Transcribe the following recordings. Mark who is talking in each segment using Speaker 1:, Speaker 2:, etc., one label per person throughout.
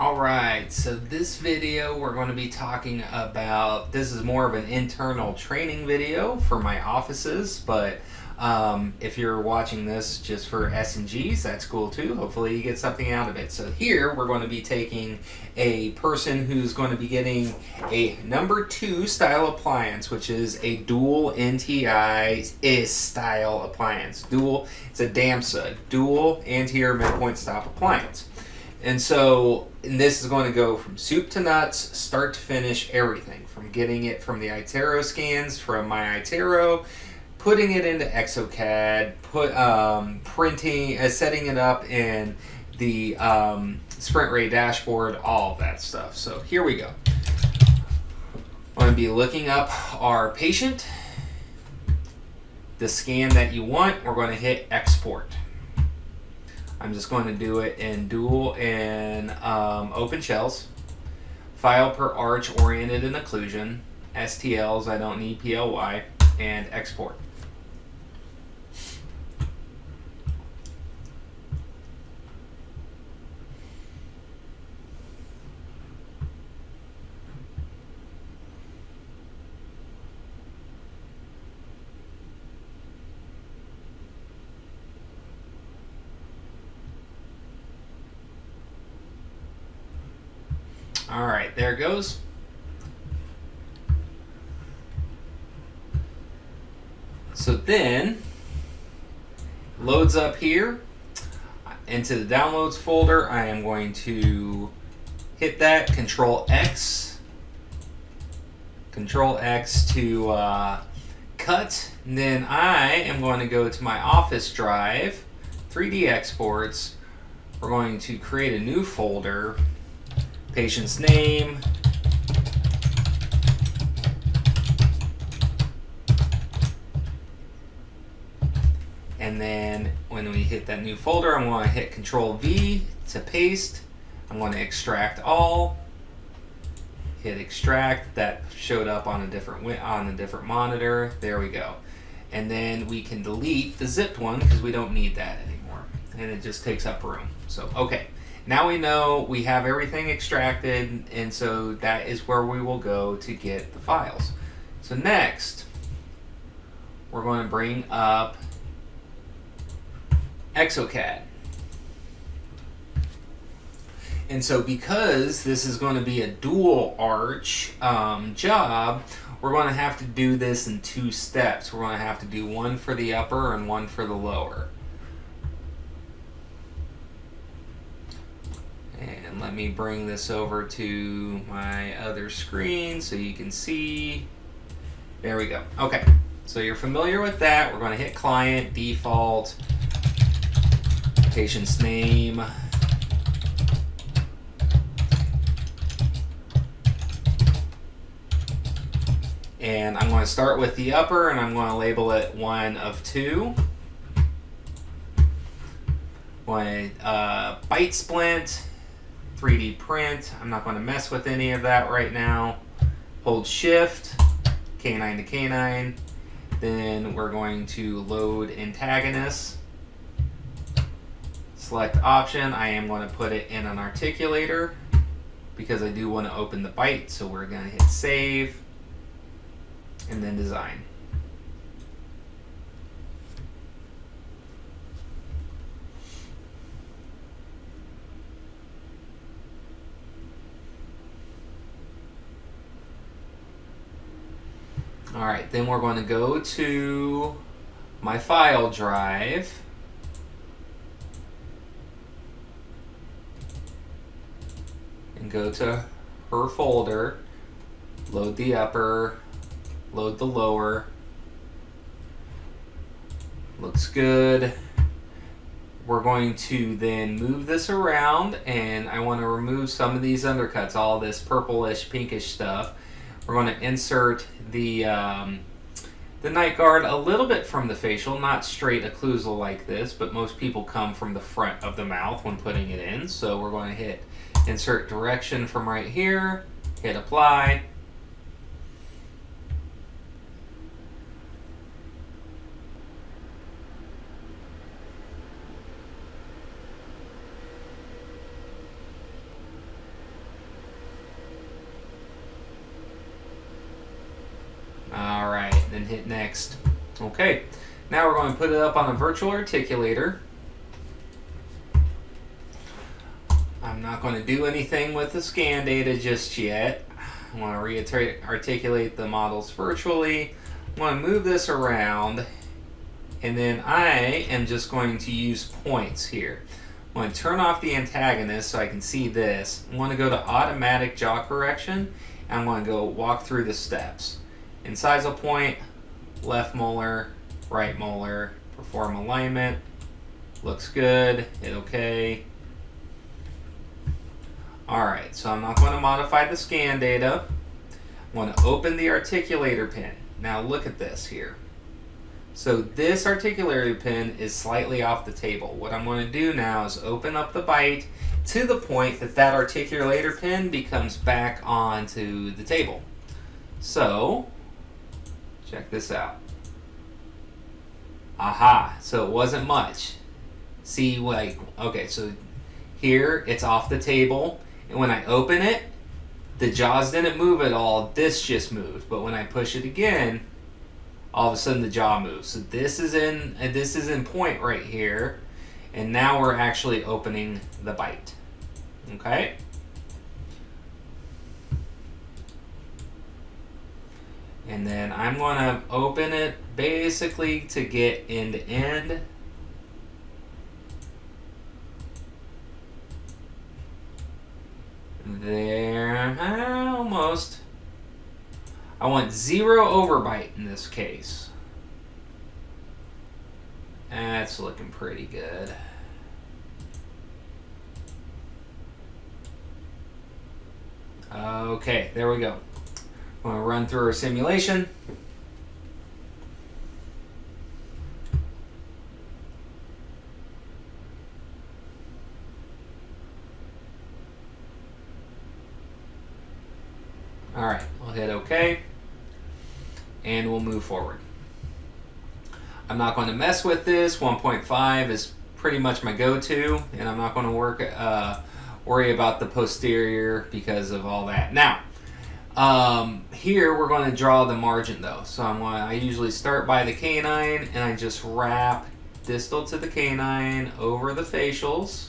Speaker 1: Alright, so this video we're going to be talking about, this is more of an internal training video for my offices, but if you're watching this just for S&Gs, that's cool too. Hopefully you get something out of it. So here we're going to be taking a person who's going to be getting a number 2 style appliance, which is a dual NTI-Style appliance. Dual, it's a AMPSA, dual anterior midpoint stop appliance. And so this is going to go from soup to nuts, start to finish, everything. From getting it from the itero scans, from my itero, putting it into Exocad, printing, setting it up in the Sprintray dashboard, all of that stuff. So here we go. I'm going to be looking up our patient, the scan that you want. We're going to hit export. I'm just going to do it in dual and open shells. File per arch oriented and occlusion. STLs, I don't need PLY. And export. All right, there it goes. So then, loads up here into the downloads folder. I am going to hit that, Control X to cut. And then I am going to go to my office drive, 3D exports. We're going to create a new folder. Patient's name, and then when we hit that new folder, I'm going to hit Control V to paste. I'm going to extract all. Hit extract. That showed up on a different monitor. There we go. And then we can delete the zipped one because we don't need that anymore, and it just takes up room. So okay. Now we know we have everything extracted, and so that is where we will go to get the files. So next, we're going to bring up Exocad. And so because this is going to be a dual arch job, we're going to have to do this in 2 steps. We're going to have to do one for the upper and one for the lower. And let me bring this over to my other screen so you can see. There we go. Okay, so you're familiar with that. We're going to hit client, default, patient's name. And I'm going to start with the upper, and I'm going to label it 1 of 2. Bite splint. 3D print. I'm not going to mess with any of that right now. Hold shift, canine to canine. Then we're going to load antagonist. Select option. I am going to put it in an articulator because I do want to open the bite. So we're going to hit save and then design. All right, then we're going to go to my file drive. And go to her folder, load the upper, load the lower. Looks good. We're going to then move this around, and I want to remove some of these undercuts, all this purplish, pinkish stuff. We're going to insert the night guard a little bit from the facial, not straight occlusal like this, but most people come from the front of the mouth when putting it in. So we're going to hit insert direction from right here, hit apply. and hit next. Okay, now we're going to put it up on a virtual articulator. I'm not going to do anything with the scan data just yet. I want to articulate the models virtually. I want to move this around, and then I am just going to use points here. I want to turn off the antagonist so I can see this. I want to go to automatic jaw correction, and I'm going to go walk through the steps. Incisal point, left molar, right molar, perform alignment. Looks good, hit OK. Alright, so I'm not going to modify the scan data. I want to open the articulator pin. Now look at this here. So this articulator pin is slightly off the table. What I'm going to do now is open up the bite to the point that that articulator pin becomes back onto the table. So, check this out. Aha, so it wasn't much. See, like, okay, so here it's off the table. And when I open it, the jaws didn't move at all. This just moved. But when I push it again, all of a sudden the jaw moves. So this is in point right here. And now we're actually opening the bite. Okay? And then I'm going to open it basically to get end to end. There, almost. I want 0 overbite in this case. That's looking pretty good. Okay, there we go. I'm going to run through our simulation. Alright, we'll hit OK, and we'll move forward. I'm not going to mess with this. 1.5 is pretty much my go-to, and I'm not going to worry about the posterior because of all that. Now, here we're going to draw the margin though. So I usually start by the canine, and I just wrap distal to the canine over the facials.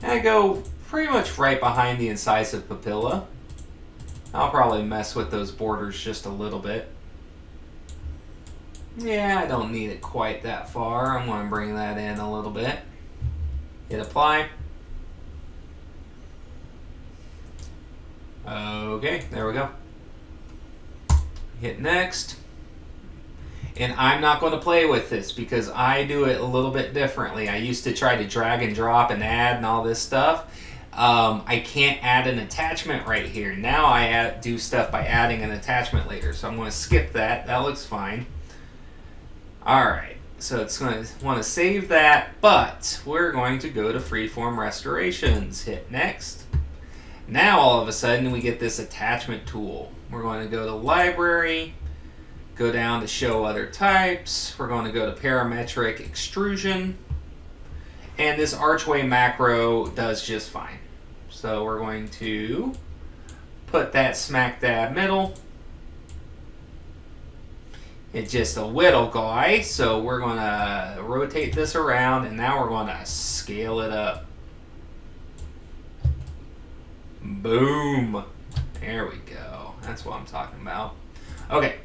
Speaker 1: And I go pretty much right behind the incisive papilla. I'll probably mess with those borders just a little bit. Yeah, I don't need it quite that far. I'm going to bring that in a little bit. Hit apply. Okay, there we go. Hit next. And I'm not going to play with this because I do it a little bit differently. I used to try to drag and drop and add and all this stuff. I can't add an attachment right here. Now I do stuff by adding an attachment later. So I'm going to skip that. That looks fine. Alright, so it's going to want to save that, but we're going to go to freeform restorations. Hit next. Now all of a sudden we get this attachment tool. We're going to go to library. Go down to show other types. We're going to go to parametric extrusion. And this archway macro does just fine. So we're going to put that smack dab middle. It's just a whittle guy. So we're going to rotate this around, and now we're going to scale it up. Boom. There we go. That's what I'm talking about. Okay.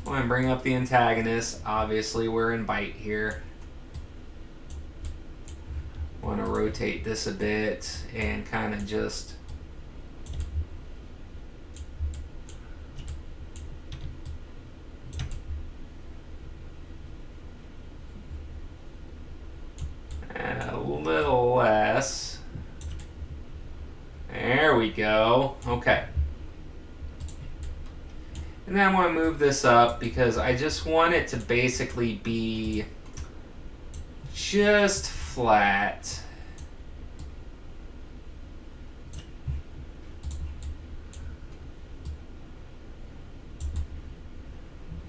Speaker 1: I'm going to bring up the antagonist. Obviously, we're in bite here. I want to rotate this a bit and kind of just a little less. There we go. Okay. And then I'm going to move this up because I just want it to basically be just flat.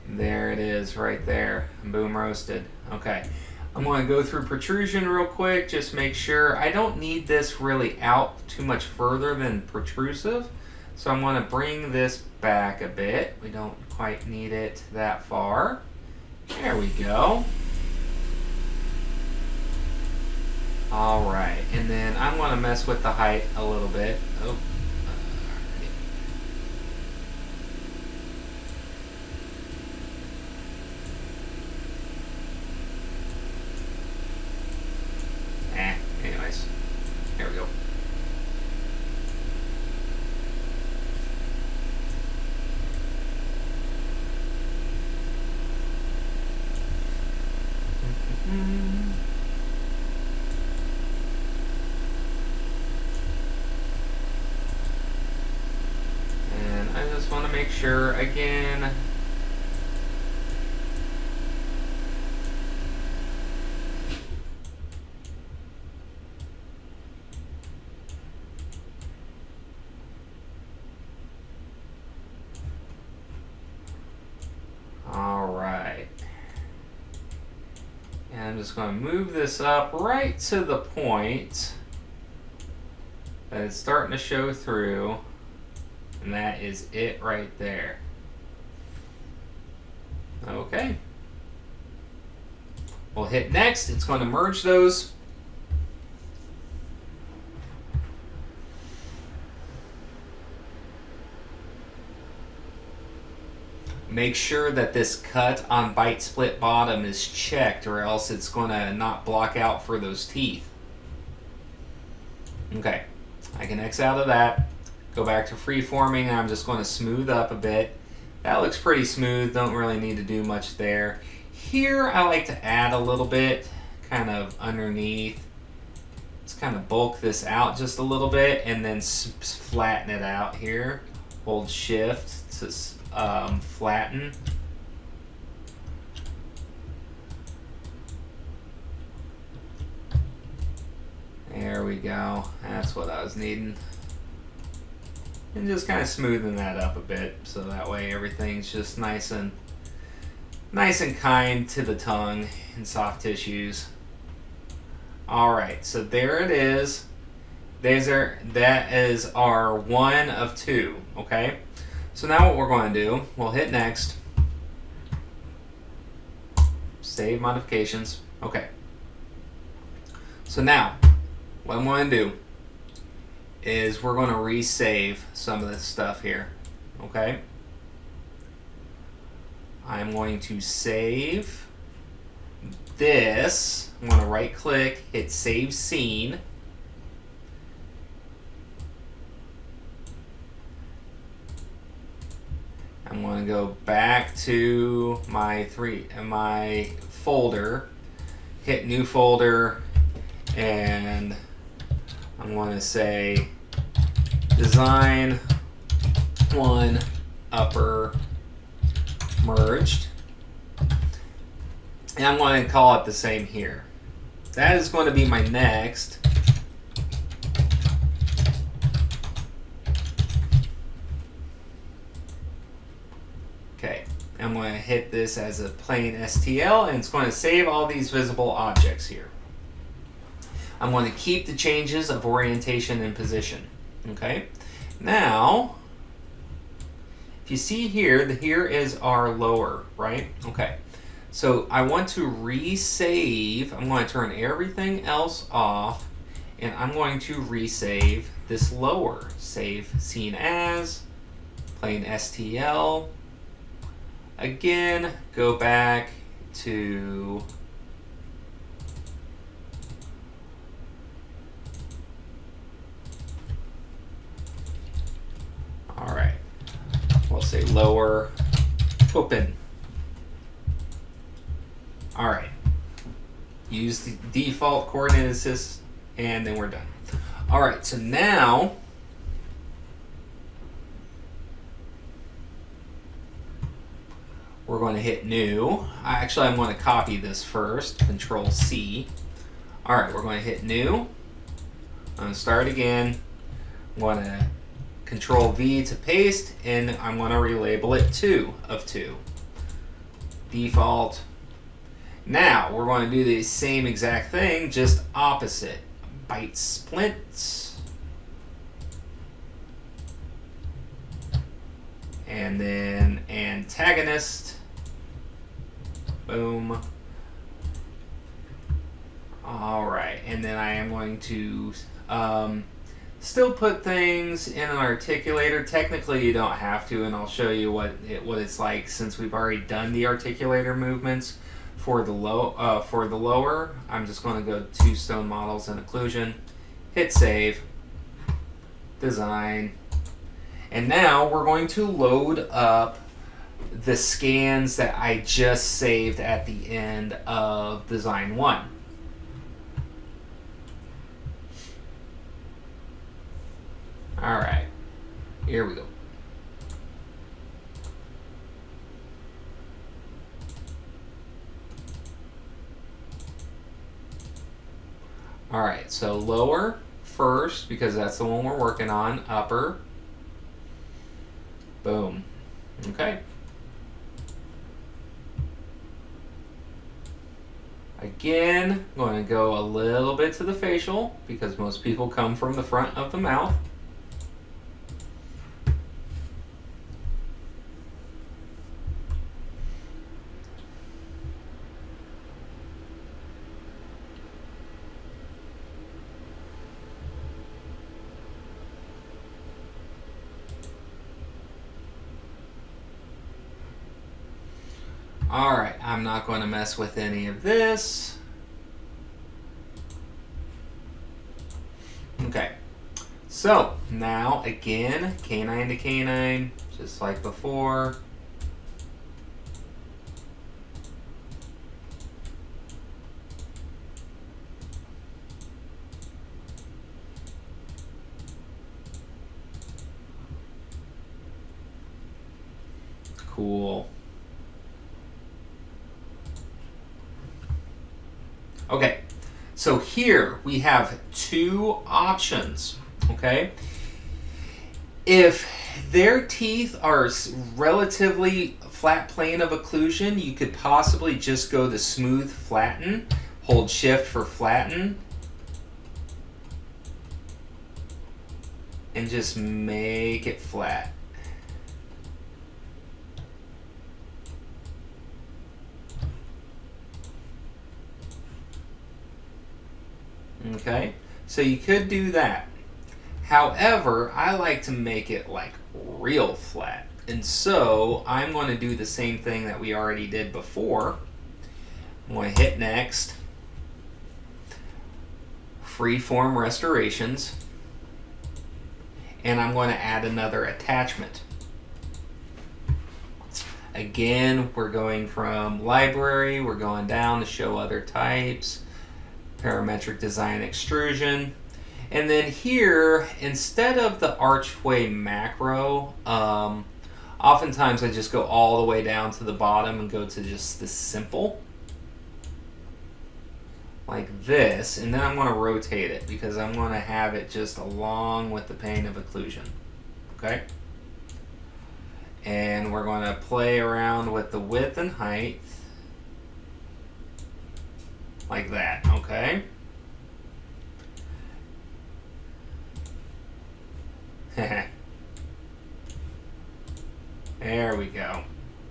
Speaker 1: There it is right there. Boom roasted. Okay. I'm going to go through protrusion real quick, just make sure. I don't need this really out too much further than protrusive, so I'm going to bring this back a bit. We don't quite need it that far. There we go. All right, and then I'm going to mess with the height a little bit. Oh. Anyways, there we go. And I just want to make sure again. I'm just going to move this up right to the point that it's starting to show through, and that is it right there. Okay. We'll hit next. It's going to merge those. Make sure that this cut on bite split bottom is checked, or else it's going to not block out for those teeth. Okay, I can X out of that. Go back to freeforming. I'm just going to smooth up a bit. That looks pretty smooth. Don't really need to do much there. Here I like to add a little bit kind of underneath. Let's kind of bulk this out just a little bit and then flatten it out here. Hold shift to flatten. There we go. That's what I was needing. And just kind of smoothing that up a bit so that way everything's just nice and kind to the tongue and soft tissues. Alright, so there it is. That is our 1 of 2, okay? So now what we're going to do, we'll hit next. Save modifications. Okay. So now, what I'm going to do is we're going to resave some of this stuff here. Okay? I'm going to save this. I'm going to right click, hit Save Scene. I'm going to go back to my folder, hit New Folder, and I'm going to say Design 1 Upper Merged, and I'm going to call it the same here. That is going to be my next. Okay, I'm going to hit this as a plain STL, and it's going to save all these visible objects here. I'm going to keep the changes of orientation and position. Okay, now if you see here, here is our lower, right? Okay, so I want to resave. I'm going to turn everything else off, and I'm going to resave this lower. Save Scene As, plain STL. Again, go back to alright, we'll say lower open. Alright, use the default coordinate assist, and then we're done. Alright, so now we're going to hit New. Actually, I'm going to copy this first. Control C. All right, we're going to hit New. I'm going to start again. I'm going to Control V to paste, and I'm going to relabel it 2 of 2. Default. Now we're going to do the same exact thing, just opposite. Bite splint. And then antagonist. Boom. Alright, and then I am going to still put things in an articulator. Technically you don't have to, and I'll show you what it's like since we've already done the articulator movements. For the lower, I'm just going to go 2 stone models and occlusion, hit save, design, and now we're going to load up the scans that I just saved at the end of design 1. All right, here we go. All right, so lower first, because that's the one we're working on. Upper. Boom. Okay. Again, I'm going to go a little bit to the facial, because most people come from the front of the mouth. Alright, I'm not going to mess with any of this. Okay, so now again, canine to canine, just like before. Cool. Okay, so here we have 2 options, okay? If their teeth are relatively flat plane of occlusion, you could possibly just go the smooth flatten, hold shift for flatten, and just make it flat. Okay, so you could do that. However, I like to make it like real flat. And so I'm going to do the same thing that we already did before. I'm going to hit next. Freeform restorations. And I'm going to add another attachment. Again, we're going from library, we're going down to show other types. Parametric design extrusion. And then here, instead of the archway macro, oftentimes I just go all the way down to the bottom and go to just the simple. Like this. And then I'm going to rotate it because I'm going to have it just along with the plane of occlusion. Okay? And we're going to play around with the width and height. Like that, okay? There we go.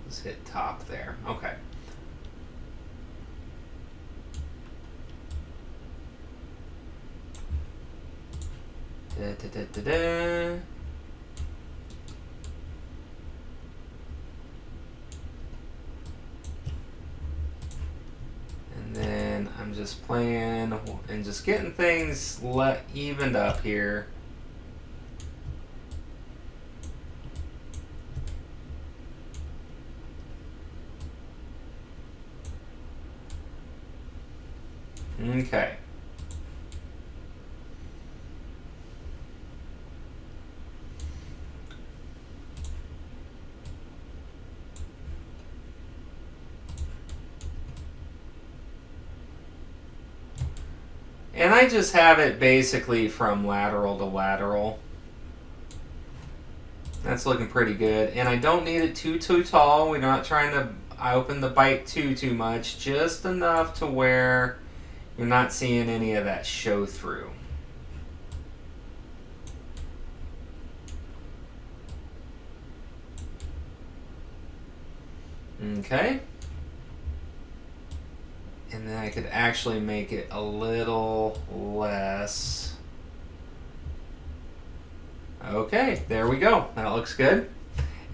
Speaker 1: Let's hit top there. Okay. Da, da, da, da, da. And then I'm just playing and just getting things evened up here. Okay. And I just have it basically from lateral to lateral. That's looking pretty good. And I don't need it too tall. We're not trying to I opened the bite too much, just enough to where you're not seeing any of that show through. Okay. And then I could actually make it a little less. Okay, there we go. That looks good.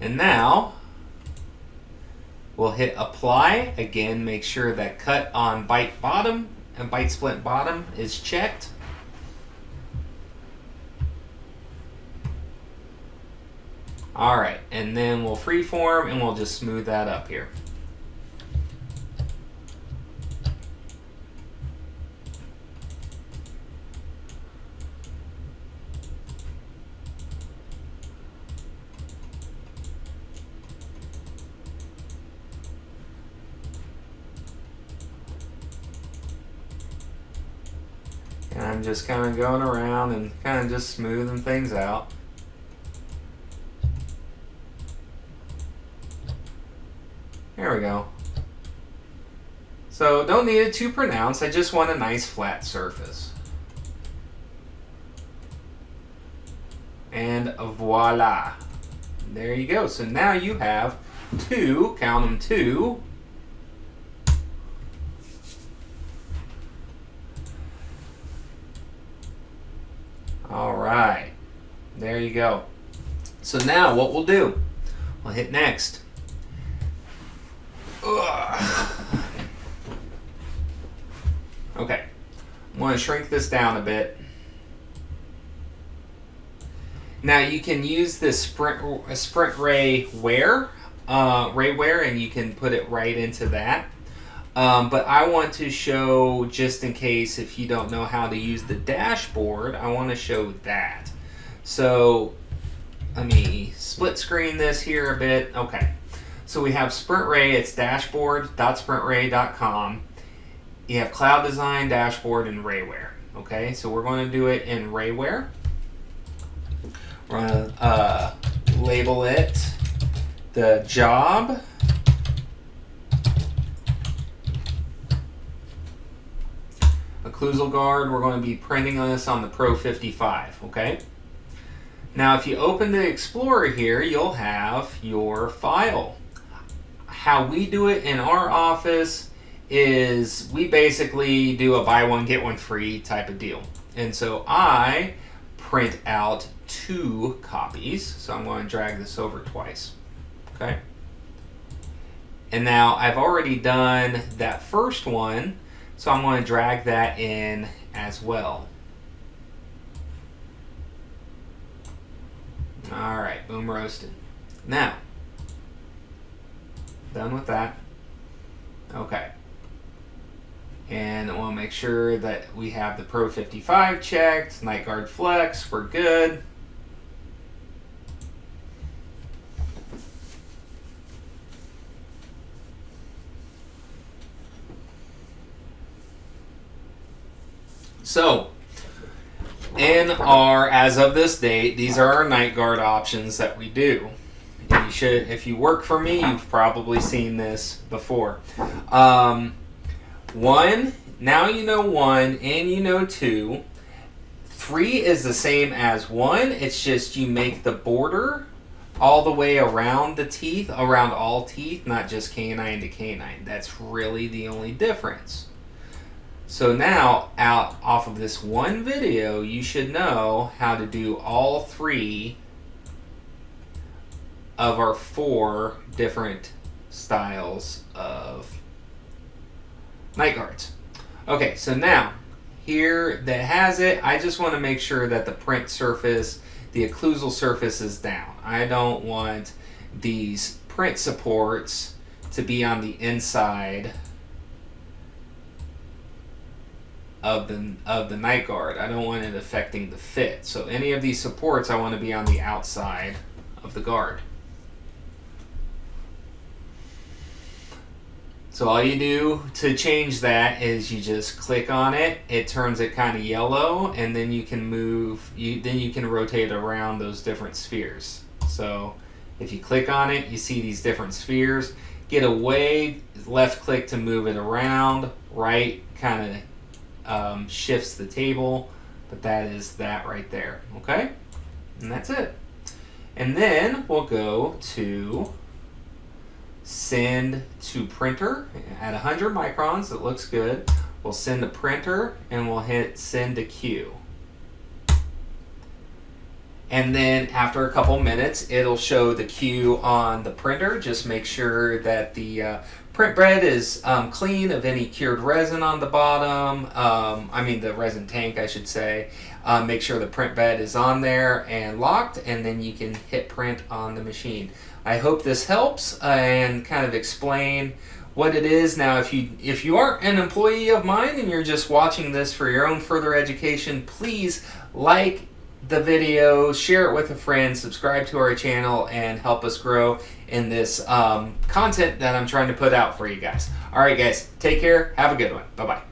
Speaker 1: And now we'll hit apply. Again, make sure that cut on bite bottom and bite splint bottom is checked. All right, and then we'll freeform and we'll just smooth that up here. And I'm just kind of going around and kind of just smoothing things out. There we go. So don't need it too pronounced. I just want a nice flat surface. And voila. There you go. So now you have two, count them, two. All right. There you go. So now what we'll do, we'll hit next. Okay, I'm going to shrink this down a bit. Now you can use this Sprintray rayware, and you can put it right into that. But I want to show, just in case if you don't know how to use the dashboard, I want to show that. So let me split screen this here a bit. Okay. So we have Sprintray, it's dashboard.sprintray.com. You have Cloud Design, Dashboard, and Rayware. Okay, so we're going to do it in Rayware. We're going to label it the job. Occlusal guard, we're going to be printing this on the Pro 55, okay? Now if you open the Explorer here, you'll have your file. How we do it in our office is we basically do a buy one get one free type of deal. And so I print out 2 copies. So I'm going to drag this over twice. Okay. And now I've already done that first one, so I'm going to drag that in as well. All right, boom roasted. Now, done with that. Okay. And we'll make sure that we have the Pro 55 checked, Nightguard Flex, we're good. So, in our, as of this date, these are our night guard options that we do. You should, if you work for me, you've probably seen this before. 1, now you know 1 and you know 2. 3 is the same as 1, it's just you make the border all the way around the teeth, around all teeth, not just canine to canine. That's really the only difference. So now, out off of this one video, you should know how to do all 3 of our 4 different styles of night guards. Okay, so now, here that has it, I just want to make sure that the print surface, the occlusal surface is down. I don't want these print supports to be on the inside of the night guard. I don't want it affecting the fit. So any of these supports, I want to be on the outside of the guard. So all you do to change that is you just click on it, it turns it kind of yellow, and then you can move, then you can rotate around those different spheres. So if you click on it, you see these different spheres. get away, left click to move it around, right kind of shifts the table, but that is that right there, okay? And that's it. And then we'll go to send to printer at 100 microns. It looks good. We'll send to printer and we'll hit send to queue. And then after a couple minutes, it'll show the queue on the printer. Just make sure that the print bed is clean of any cured resin on the bottom. I mean the resin tank, I should say. Make sure the print bed is on there and locked, and then you can hit print on the machine. I hope this helps and kind of explain what it is. Now, if you aren't an employee of mine and you're just watching this for your own further education, please like the video, share it with a friend, subscribe to our channel, and help us grow in this content that I'm trying to put out for you guys. All right, guys, take care. Have a good one. Bye-bye.